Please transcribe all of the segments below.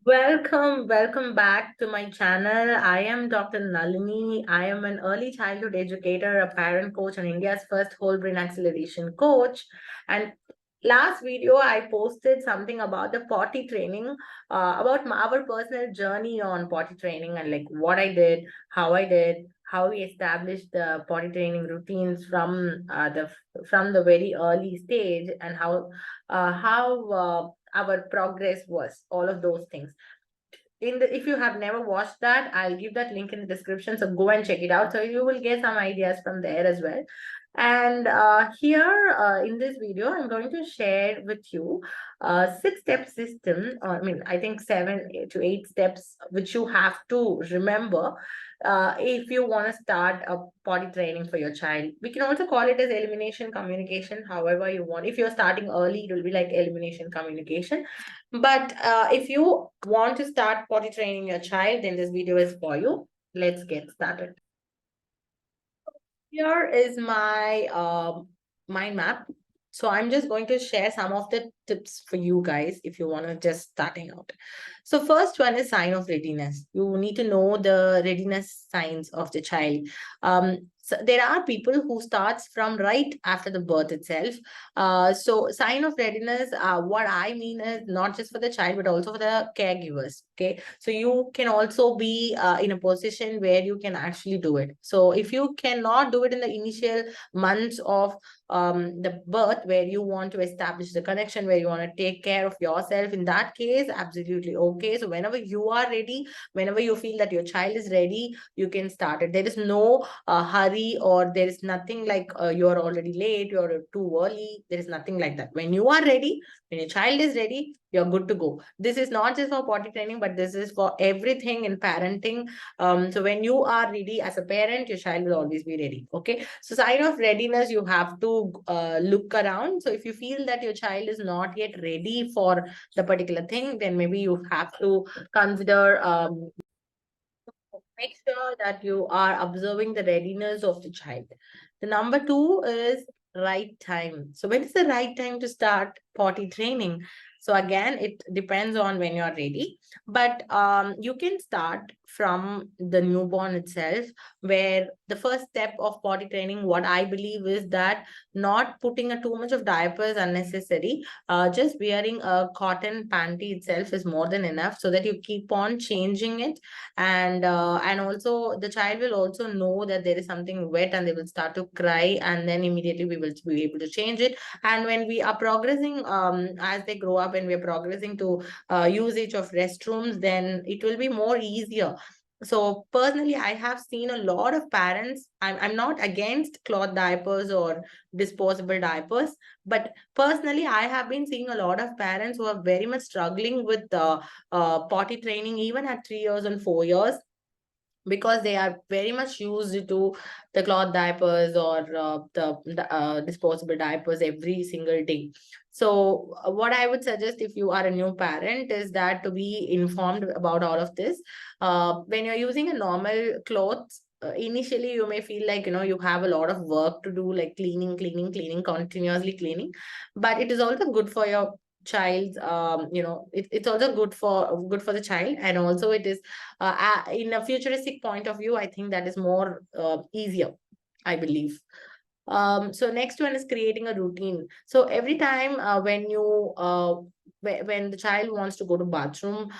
Welcome back to my channel. I am Dr. Nalini. I am an early childhood educator, a parent coach, and India's first whole brain acceleration coach. And last video, I posted something about the potty training, about our personal journey on potty training and like what I did, how we established the potty training routines from the very early stage, and how our progress was, all of those things. If you have never watched that, I'll give that link in the description, so go and check it out, so you will get some ideas from there as well. And here in this video, I'm going to share with you a 6-step system, or I mean, I think 7 to 8 steps which you have to remember if you want to start a potty training for your child. We can also call it as elimination communication, however you want. If you're starting early, it will be like elimination communication. But if you want to start potty training your child, then this video is for you. Let's get started. Here is my mind map. So I'm just going to share some of the tips for you guys if you want to just starting out. So first one is sign of readiness. You need to know the readiness signs of the child. So there are people who starts from right after the birth itself. So sign of readiness, what I mean is not just for the child, but also for the caregivers. Okay. So you can also be in a position where you can actually do it. So if you cannot do it in the initial months of the birth, where you want to establish the connection, where you want to take care of yourself, in that case, absolutely okay. So whenever you are ready, whenever you feel that your child is ready, you can start it. There is no hurry, or there is nothing like you're already late, you're too early. There is nothing like that. When you are ready, when your child is ready, you're good to go. This is not just for potty training, but this is for everything in parenting. So when you are ready as a parent, your child will always be ready. Okay. So sign of readiness, you have to look around. So if you feel that your child is not yet ready for the particular thing, then maybe you have to consider, make sure that you are observing the readiness of the child. The number two is right time. So when is the right time to start potty training? So again, it depends on when you're ready, but you can start from the newborn itself, where the first step of potty training, what I believe is that not putting a too much of diapers unnecessary. Just wearing a cotton panty itself is more than enough, so that you keep on changing it. And also the child will also know that there is something wet, and they will start to cry, and then immediately we will be able to change it. And when we are progressing, as they grow up and we are progressing to usage of restrooms, then it will be more easier. So personally, I have seen a lot of parents. I'm not against cloth diapers or disposable diapers, but personally, I have been seeing a lot of parents who are very much struggling with potty training, even at 3 years and 4 years, because they are very much used to the cloth diapers or the disposable diapers every single day. So what I would suggest, if you are a new parent, is that to be informed about all of this. When you're using a normal clothes, initially you may feel like you have a lot of work to do, like cleaning, continuously cleaning. But it is also good for your child's, it's also good for the child. And also it is, in a futuristic point of view, I think that is more easier, I believe. So next one is creating a routine. So every time, when the child wants to go to bathroom,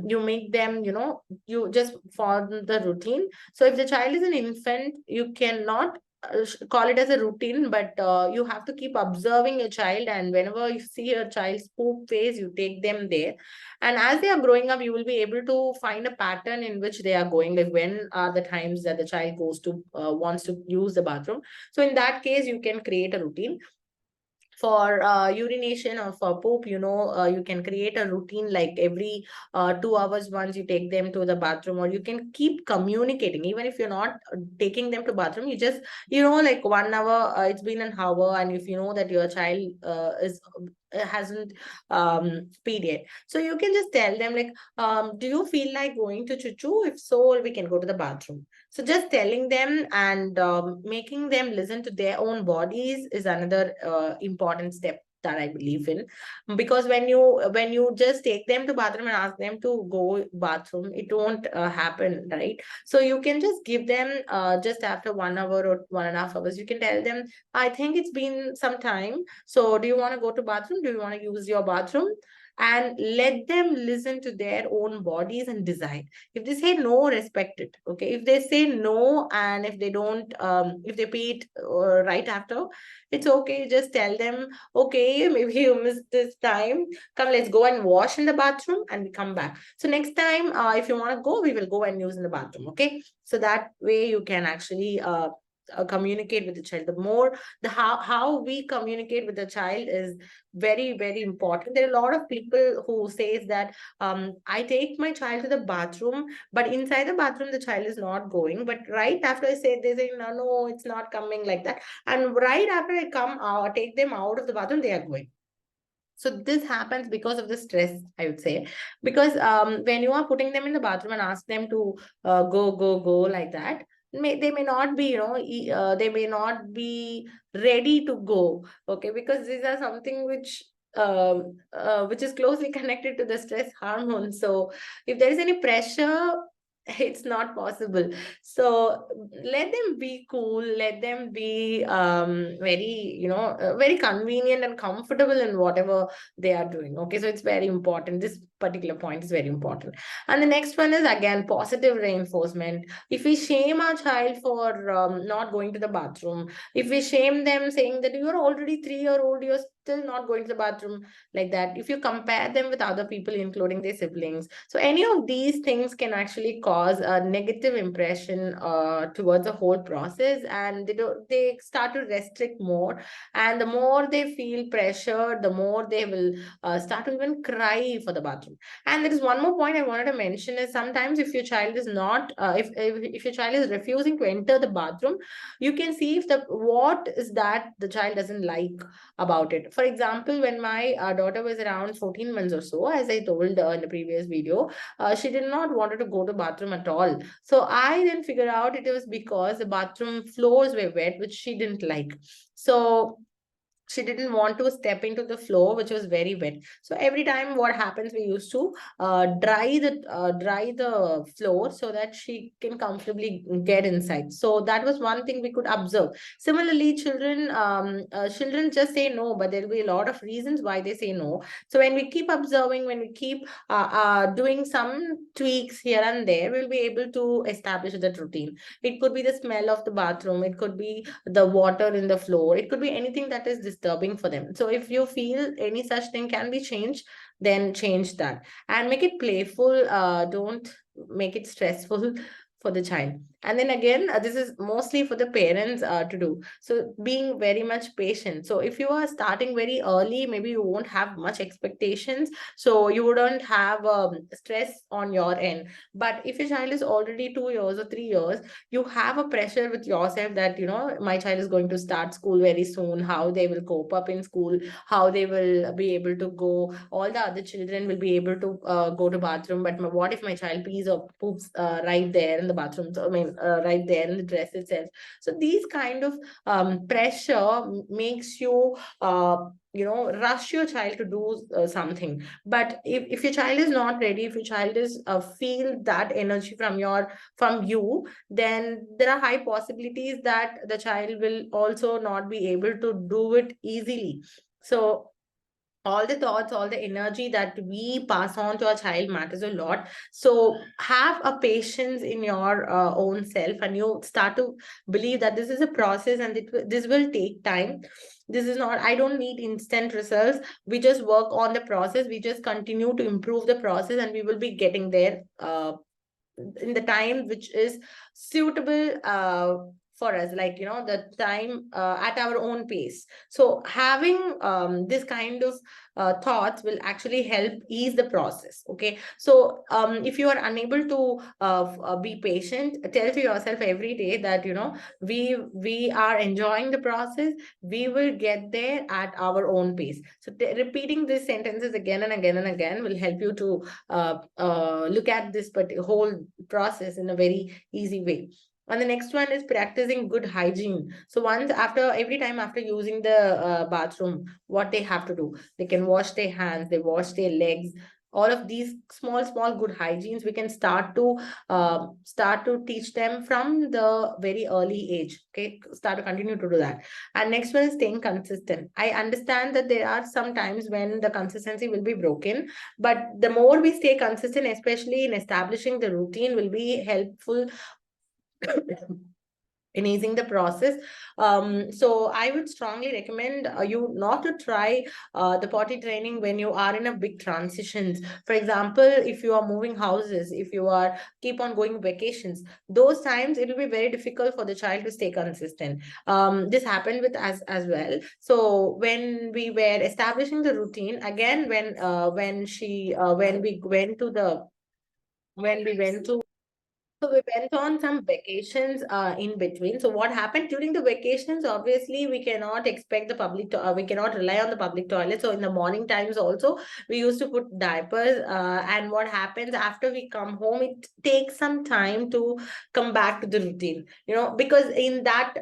you make them, you just follow the routine. So if the child is an infant, you cannot call it as a routine, but you have to keep observing your child, and whenever you see your child's poop phase, you take them there. And as they are growing up, you will be able to find a pattern in which they are going, like when are the times that the child wants to use the bathroom. So in that case, you can create a routine. For urination or for poop, you can create a routine, like every 2 hours once you take them to the bathroom, or you can keep communicating. Even if you're not taking them to bathroom, you just, like 1 hour, it's been an hour, and if you know that your child is hasn't peed yet, so you can just tell them, like, do you feel like going to chuchu? If so, we can go to the bathroom. So just telling them and making them listen to their own bodies is another important step. that I believe in, because when you just take them to bathroom and ask them to go bathroom, it won't happen, right? So you can just give them just after 1 hour or 1.5 hours, you can tell them, I think it's been some time, so do you want to go to bathroom, do you want to use your bathroom? And let them listen to their own bodies and decide. If they say no, respect it. Okay, if they say no, and if they don't if they pay it right after, it's okay, just tell them, okay, maybe you missed this time, come, let's go and wash in the bathroom and we come back. So next time, if you want to go, we will go and use in the bathroom. Okay, so that way you can actually communicate with the child. The more, the how we communicate with the child is very, very important. There are a lot of people who says that, I take my child to the bathroom, but inside the bathroom the child is not going, but right after I say, they say, no, no, it's not coming, like that. And right after I come out, take them out of the bathroom, they are going. So this happens because of the stress, I would say. Because when you are putting them in the bathroom and ask them to go like that, they may not be, they may not be ready to go. Okay, because these are something which is closely connected to the stress hormone. So if there is any pressure, it's not possible. So let them be cool, let them be very, very convenient and comfortable in whatever they are doing. Okay, so it's very important. This particular point is very important. And the next one is again positive reinforcement. If we shame our child for not going to the bathroom, if we shame them saying that you're already 3-year-old, you're still not going to the bathroom, like that, if you compare them with other people including their siblings, so any of these things can actually cause a negative impression towards the whole process, and they start to restrict more. And the more they feel pressure, the more they will start to even cry for the bathroom. And there is one more point I wanted to mention is, sometimes if your child is not if your child is refusing to enter the bathroom, you can see if the what is that the child doesn't like about it. For example, when my daughter was around 14 months or so, as I told in the previous video, she did not wanted to go to bathroom at all. So I then figured out it was because the bathroom floors were wet, which she didn't like. So she didn't want to step into the floor which was very wet. So every time, what happens, we used to dry the floor so that she can comfortably get inside. So that was one thing we could observe. Similarly, children just say no, but there will be a lot of reasons why they say no. So when we keep observing, when we keep doing some tweaks here and there, we'll be able to establish that routine. It could be the smell of the bathroom, it could be the water in the floor, it could be anything that is disturbing for them. So if you feel any such thing can be changed, then change that and make it playful. Don't make it stressful for the child. And then again, this is mostly for the parents to do. So being very much patient. So if you are starting very early, maybe you won't have much expectations, so you wouldn't have stress on your end. But if your child is already 2 years or 3 years, you have a pressure with yourself that, my child is going to start school very soon, how they will cope up in school, how they will be able to go, all the other children will be able to go to bathroom, but what if my child pees or poops right there in the bathroom, so, I mean, right there in the dress itself. So these kind of pressure makes you rush your child to do something. But if your child is not ready, if your child is feel that energy from you, then there are high possibilities that the child will also not be able to do it easily. So all the thoughts, all the energy that we pass on to our child matters a lot. So have a patience in your own self, and you start to believe that this is a process, and this will take time. This is not, I don't need instant results. We just work on the process, we just continue to improve the process, and we will be getting there in the time which is suitable for us, like, the time at our own pace. So having this kind of thoughts will actually help ease the process. Okay, so if you are unable to be patient, tell to yourself every day that, we are enjoying the process, we will get there at our own pace. So repeating these sentences again and again and again will help you to look at this whole process in a very easy way. And the next one is practicing good hygiene. So once after every time after using the bathroom, what they have to do, they can wash their hands, they wash their legs. All of these small good hygienes we can start to teach them from the very early age. Okay, start to continue to do that. And next one is staying consistent. I understand that there are some times when the consistency will be broken, but the more we stay consistent, especially in establishing the routine, will be helpful in easing the process. So I would strongly recommend you not to try the potty training when you are in a big transitions. For example, if you are moving houses, if you are keep on going vacations, those times it will be very difficult for the child to stay consistent. This happened with us as well. So when we were establishing the routine again, when we went to so we went on some vacations in between. So what happened during the vacations? Obviously, we cannot expect the we cannot rely on the public toilet. So in the morning times also, we used to put diapers. And what happens after we come home? It takes some time to come back to the routine. Because in that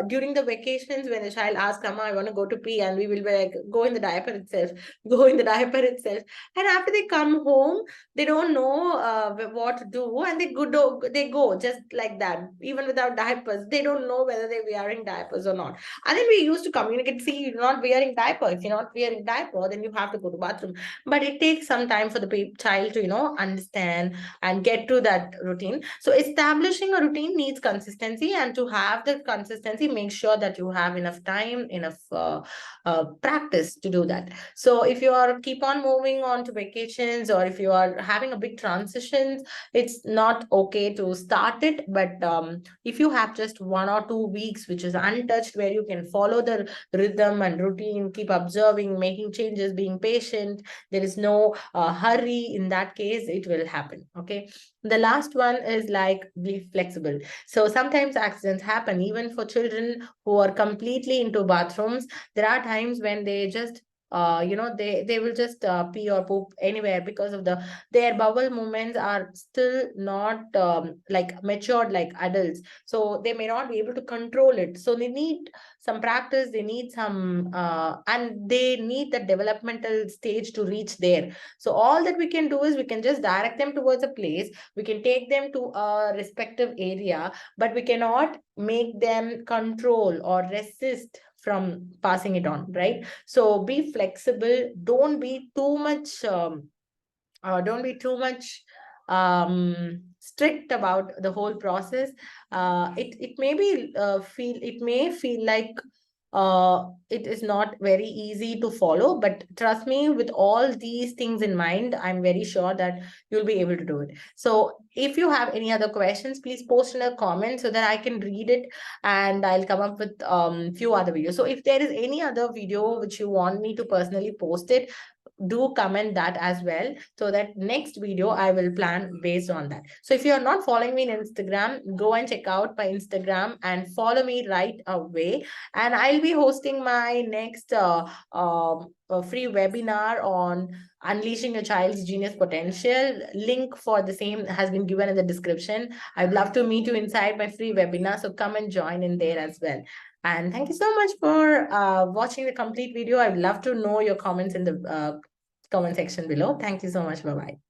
during the vacations, when the child asks, "Mama, I want to go to pee," and we will be like, "Go in the diaper itself, go in the diaper itself," and after they come home they don't know what to do, and they go just like that even without diapers. They don't know whether they're wearing diapers or not. And then we used to communicate, "See, you're not wearing diaper. If you're not wearing diaper, then you have to go to bathroom." But it takes some time for the child to understand and get to that routine. So establishing a routine needs consistency, and to have the consistency, make sure that you have enough time, enough practice to do that. So if you are keep on moving on to vacations, or if you are having a big transitions, it's not okay to start it. But if you have just 1 or 2 weeks which is untouched, where you can follow the rhythm and routine, keep observing, making changes, being patient, there is no hurry, in that case it will happen. Okay, the last one is like be flexible. So sometimes accidents happen even for children who are completely into bathrooms. There are times when they just they will just pee or poop anywhere, because of their bowel movements are still not like matured like adults, so they may not be able to control it. So they need some practice, they need some and they need the developmental stage to reach there. So all that we can do is we can just direct them towards a place, we can take them to a respective area, but we cannot make them control or resist from passing it on, right? So be flexible. Don't be too much strict about the whole process. It may feel like it is not very easy to follow, but trust me, with all these things in mind, I'm very sure that you'll be able to do it. So if you have any other questions, please post in a comment so that I can read it, and I'll come up with few other videos. So if there is any other video which you want me to personally post it, do comment that as well, so that next video I will plan based on that. So if you are not following me in Instagram, go and check out my Instagram and follow me right away. And I'll be hosting my next free webinar on unleashing a child's genius potential. Link for the same has been given in the description. I'd love to meet you inside my free webinar, so come and join in there as well. And thank you so much for watching the complete video. I'd love to know your comments in the comment section below. Thank you so much. Bye-bye.